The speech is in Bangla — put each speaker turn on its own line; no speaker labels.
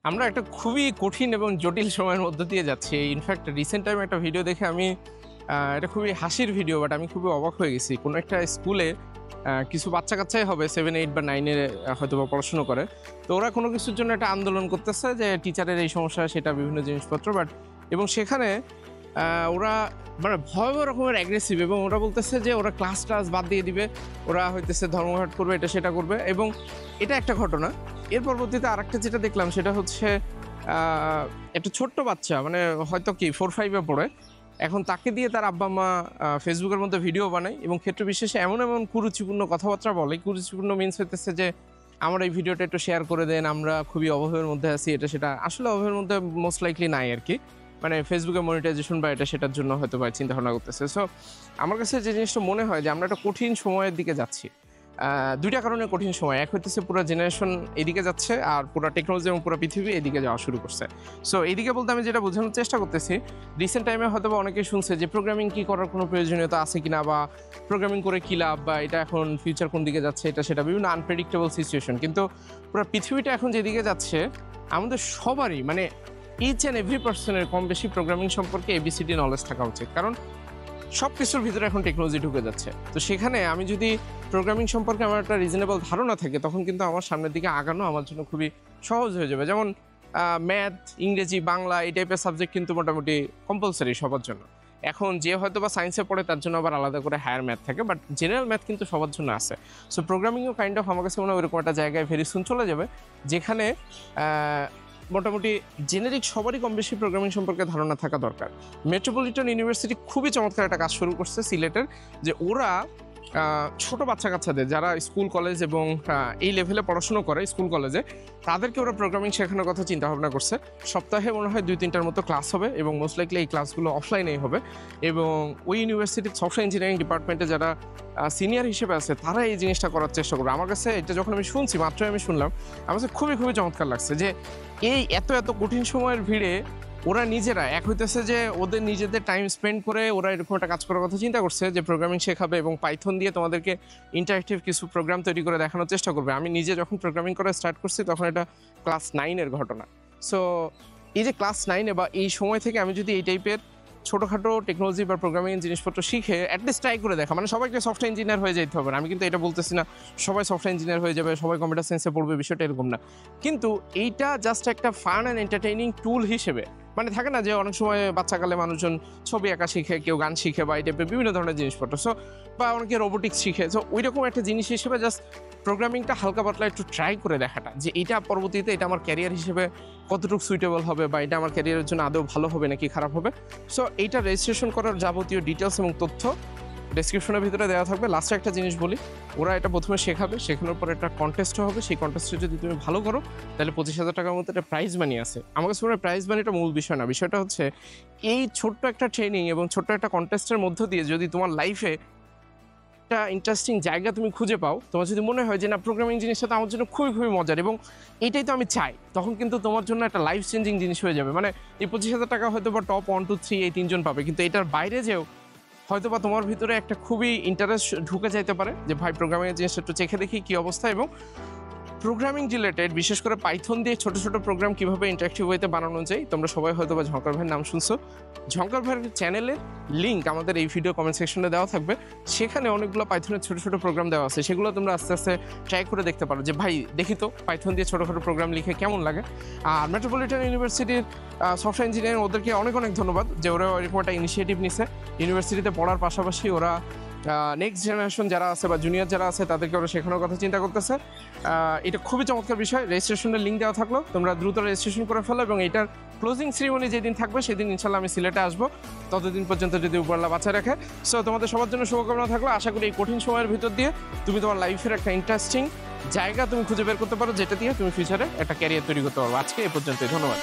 আমরা একটা খুবই কঠিন এবং জটিল সময়ের মধ্য দিয়ে যাচ্ছি। ইনফ্যাক্ট রিসেন্ট টাইমে একটা ভিডিও দেখে আমি এটা খুবই হাসির ভিডিও, বাট আমি খুবই অবাক হয়ে গেছি। কোনো একটা স্কুলে কিছু বাচ্চা-কাচ্চাই হবে 7, 8 বা 9 এ হয়তোবা পড়াশোনা করে। তো ওরা কোনো কিছুর জন্য একটা আন্দোলন করতেছে যে টিচারের এই সমস্যা, সেটা বিভিন্ন জিনিসপত্র। এবং সেখানে ওরা মানে ভয়াবহ রকমের অ্যাগ্রেসিভ, এবং ওরা বলতেছে যে ওরা ক্লাস-টাস বাদ দিয়ে দিবে, ওরা হইতেছে ধর্মঘট করবে, এটা সেটা করবে। এবং এটা একটা ঘটনা। এর পরবর্তীতে আরেকটা যেটা দেখলাম সেটা হচ্ছে একটা ছোট্ট বাচ্চা, মানে হয়তো কি 4-5 এ পড়ে। এখন তাকে দিয়ে তার আব্বা-মা ফেসবুকের মধ্যে ভিডিও বানায় এবং ক্ষেত্র বিশেষে এমন কুরুচিপূর্ণ কথাবার্তা বলে। কুরুচিপূর্ণ মিনস হইতেছে যে আমার এই ভিডিওটা একটু শেয়ার করে দেন, আমরা খুবই অভাবের মধ্যে আছি, এটা সেটা। আসলে অভাবের মধ্যে মোস্ট লাইকলি নাই আরকি। মানে ফেসবুকে মনিটাইজেশন বা এটা সেটার জন্য হয়তো বা চিন্তা ভাবনা করতেছে। সো আমার কাছে যে জিনিসটা মনে হয় যে আমরা একটা কঠিন সময়ের দিকে যাচ্ছি। ২টা কারণে কঠিন সময়। এক হইতেছে পুরো জেনারেশন এদিকে যাচ্ছে, আর পুরো টেকনোলজি এবং পুরো পৃথিবী এদিকে যাওয়া শুরু করছে। সো এইদিকে বলতে আমি যেটা বোঝানোর চেষ্টা করতেছি, রিসেন্ট টাইমে হয়তোবা অনেকেই শুনছে যে প্রোগ্রামিং কি করার কোনো প্রয়োজনীয়তা আছে কিনা, বা প্রোগ্রামিং করে কি লাভ, বা এটা এখন ফিউচার কোন দিকে যাচ্ছে, এটা সেটা বিভিন্ন আনপ্রেডিক্টেবল সিচুয়েশন। কিন্তু পুরো পৃথিবীটা এখন যেদিকে যাচ্ছে, আমাদের সবারই মানে ইচ অ্যান্ড এভরি পার্সনের কম বেশি প্রোগ্রামিং সম্পর্কে ABCD নলেজ থাকা উচিত। কারণ সব কিছুর ভিতরে এখন টেকনোলজি ঢুকে যাচ্ছে। তো সেখানে আমি যদি প্রোগ্রামিং সম্পর্কে আমার একটা রিজনেবল ধারণা থাকে, তখন কিন্তু আমার সামনের দিকে আগানো আমার জন্য খুবই সহজ হয়ে যাবে। যেমন ম্যাথ, ইংরেজি, বাংলা এই টাইপের সাবজেক্ট কিন্তু মোটামুটি কম্পালসারি সবার জন্য। এখন যে হয়তো বা সায়েন্সে পড়ে তার জন্য আবার আলাদা করে হায়ার ম্যাথ থাকে, বাট জেনারেল ম্যাথ কিন্তু সবার জন্য আছে। সো প্রোগ্রামিংও কাইন্ড অফ আমার কাছে মনে হয় ওইরকম একটা জায়গায় ভেরি সুন চলে যাবে, যেখানে মোটামুটি জেনেরিক সবারই কম বেশি প্রোগ্রামিং সম্পর্কে ধারণা থাকা দরকার। মেট্রোপলিটন ইউনিভার্সিটি খুবই চমৎকার একটা কাজ শুরু করছে সিলেটের, যে ওরা ছোট বাচ্চা-কাচ্চাদের যারা স্কুল কলেজ এবং এই লেভেলে পড়াশুনো করে স্কুল কলেজে, তাদেরকে ওরা প্রোগ্রামিং শেখানোর কথা চিন্তা ভাবনা করছে। সপ্তাহে মনে হয় 2-3টার মতো ক্লাস হবে, এবং মোস্ট লাইকলি এই ক্লাসগুলো অফলাইনেই হবে। এবং ওই ইউনিভার্সিটির সফটওয়্যার ইঞ্জিনিয়ারিং ডিপার্টমেন্টে যারা সিনিয়র হিসেবে আছে, তারা এই জিনিসটা করার চেষ্টা করবে। আমার কাছে এটা যখন আমি শুনছি, মাত্রই আমি শুনলাম, আমার কাছে খুবই খুবই চমৎকার লাগছে যে এই এত কঠিন সময়ের ভিড়ে ওরা নিজেরা এক হইতেছে যে ওদের নিজেদের টাইম স্পেন্ড করে ওরা এরকম একটা কাজ করার কথা চিন্তা করছে যে প্রোগ্রামিং শেখাবে এবং পাইথন দিয়ে তোমাদেরকে ইন্টারেক্টিভ কিছু প্রোগ্রাম তৈরি করে দেখানোর চেষ্টা করবে। আমি নিজে যখন প্রোগ্রামিং করা স্টার্ট করছি তখন এটা ক্লাস 9-এর ঘটনা। সো এই যে ক্লাস 9-এ বা এই সময় থেকে আমি যদি এই টাইপের ছোটোখাটো টেকনোলজি বা প্রোগ্রামিং জিনিসপত্র শিখে অ্যাটলিস্ট ট্রাই করে দেখা, মানে সবাইকে সফটওয়্যার ইঞ্জিনিয়ার হয়ে যেতে হবে না, আমি কিন্তু এটা বলতেছি না সবাই সফটওয়্যার ইঞ্জিনিয়ার হয়ে যাবে, সবাই কম্পিউটার সায়েন্সে পড়বে, বিষয়টা এরকম না। কিন্তু এইটা জাস্ট একটা ফান অ্যান্ড এন্টারটেইনিং টুল হিসেবে, মানে থাকে না যে অনেক সময় বাচ্চাকালে মানুষজন ছবি আঁকা শিখে, কেউ গান শিখে, বা এই টাইপের বিভিন্ন ধরনের জিনিসপত্র, সো বা অনেকে রোবোটিক্স শিখে। সো ওই রকম একটা জিনিস হিসেবে জাস্ট প্রোগ্রামিংটা হালকা পাতলা একটু ট্রাই করে দেখাটা, যে এটা পরবর্তীতে এটা আমার ক্যারিয়ার হিসেবে কতটুকু সুইটেবল হবে, বা এটা আমার ক্যারিয়ারের জন্য আদৌ ভালো হবে নাকি খারাপ হবে। সো এইটা রেজিস্ট্রেশন করার যাবতীয় ডিটেলস এবং তথ্য ডেসক্রিপশনের ভিতরে দেওয়া থাকবে। লাস্টে একটা জিনিস বলি, ওরা এটা প্রথমে শেখাবে, শেখানোর পর একটা কন্টেস্ট হবে। সেই কন্টেস্টে যদি তুমি ভালো করো, তাহলে 25,000 টাকার মতো একটা প্রাইজ মানি আছে। আমার কাছে মনে হয় প্রাইজ মানিটা মূল বিষয় না, বিষয়টা হচ্ছে এই ছোট্ট একটা ট্রেনিং এবং ছোট্ট একটা কন্টেস্টের মধ্য দিয়ে যদি তোমার লাইফে একটা ইন্টারেস্টিং জায়গা তুমি খুঁজে পাও, তোমার যদি মনে হয় যে না প্রোগ্রামিং জিনিসটা তো আমার জন্য খুবই খুবই মজার এবং এটাই তো আমি চাই, তখন কিন্তু তোমার জন্য একটা লাইফ চেঞ্জিং জিনিস হয়ে যাবে। মানে এই 25,000 টাকা হয়তো বা টপ 1, 2, 3 এই 3 জন পাবে, কিন্তু এটার বাইরে যেও হয়তো বা তোমার ভিতরে একটা খুবই ইন্টারেস্ট ঢুকে যাইতে পারে যে ভাই প্রোগ্রামিংয়ের জিনিসটা একটু চেখে দেখি কী অবস্থা। এবং প্রোগ্রামিং রিলেটেড বিশেষ করে পাইথন দিয়ে ছোট ছোট প্রোগ্রাম কীভাবে ইন্টারেক্টিভ ওয়েতে বানানো যায়, তোমরা সবাই হয়তো বা ঝঙ্কার ভাইয়ের নাম শুনছো। ঝঙ্কার ভাইয়ের চ্যানেলের লিঙ্ক আমাদের এই ভিডিও কমেন্ট সেকশনে দেওয়া থাকবে, সেখানে অনেকগুলো পাইথনের ছোট ছোট প্রোগ্রাম দেওয়া আছে, সেগুলো তোমরা আস্তে আস্তে ট্রাই করে দেখতে পারো যে ভাই দেখি তো পাইথন দিয়ে ছোটোখাটো প্রোগ্রাম লিখে কেমন লাগে। আর মেট্রোপলিটন ইউনিভার্সিটির সফটওয়্যার ইঞ্জিনিয়ারিং, ওদেরকে অনেক অনেক ধন্যবাদ যে ওরা এরকম একটা ইনিশিয়েটিভ নিছে। ইউনিভার্সিটিতে পড়ার পাশাপাশি ওরা নেক্সট জেনারেশন যারা আছে বা জুনিয়র যারা আছে তাদেরকে ওরা শেখানোর কথা চিন্তা করতেছে। এটা খুবই চমৎকার বিষয়। রেজিস্ট্রেশনের লিঙ্ক দেওয়া থাকলো, তোমরা দ্রুত রেজিস্ট্রেশন করে ফেলো, এবং এটার ক্লোজিং সেরিমনি যেদিন থাকবে সেদিন ইনশাল্লাহ আমি সিলেটে আসবো, ততদিন পর্যন্ত যদি উপরওয়ালা বাঁচায় রাখে। সো তোমাদের সবার জন্য শুভকামনা থাকলো। আশা করি এই কঠিন সময়ের ভিতর দিয়ে তুমি তোমার লাইফের একটা ইন্টারেস্টিং জায়গা তুমি খুঁজে বের করতে পারো, যেটা দিয়ে তুমি ফিউচারে একটা ক্যারিয়ার তৈরি করতে পারো। আজকে এই পর্যন্তই, ধন্যবাদ।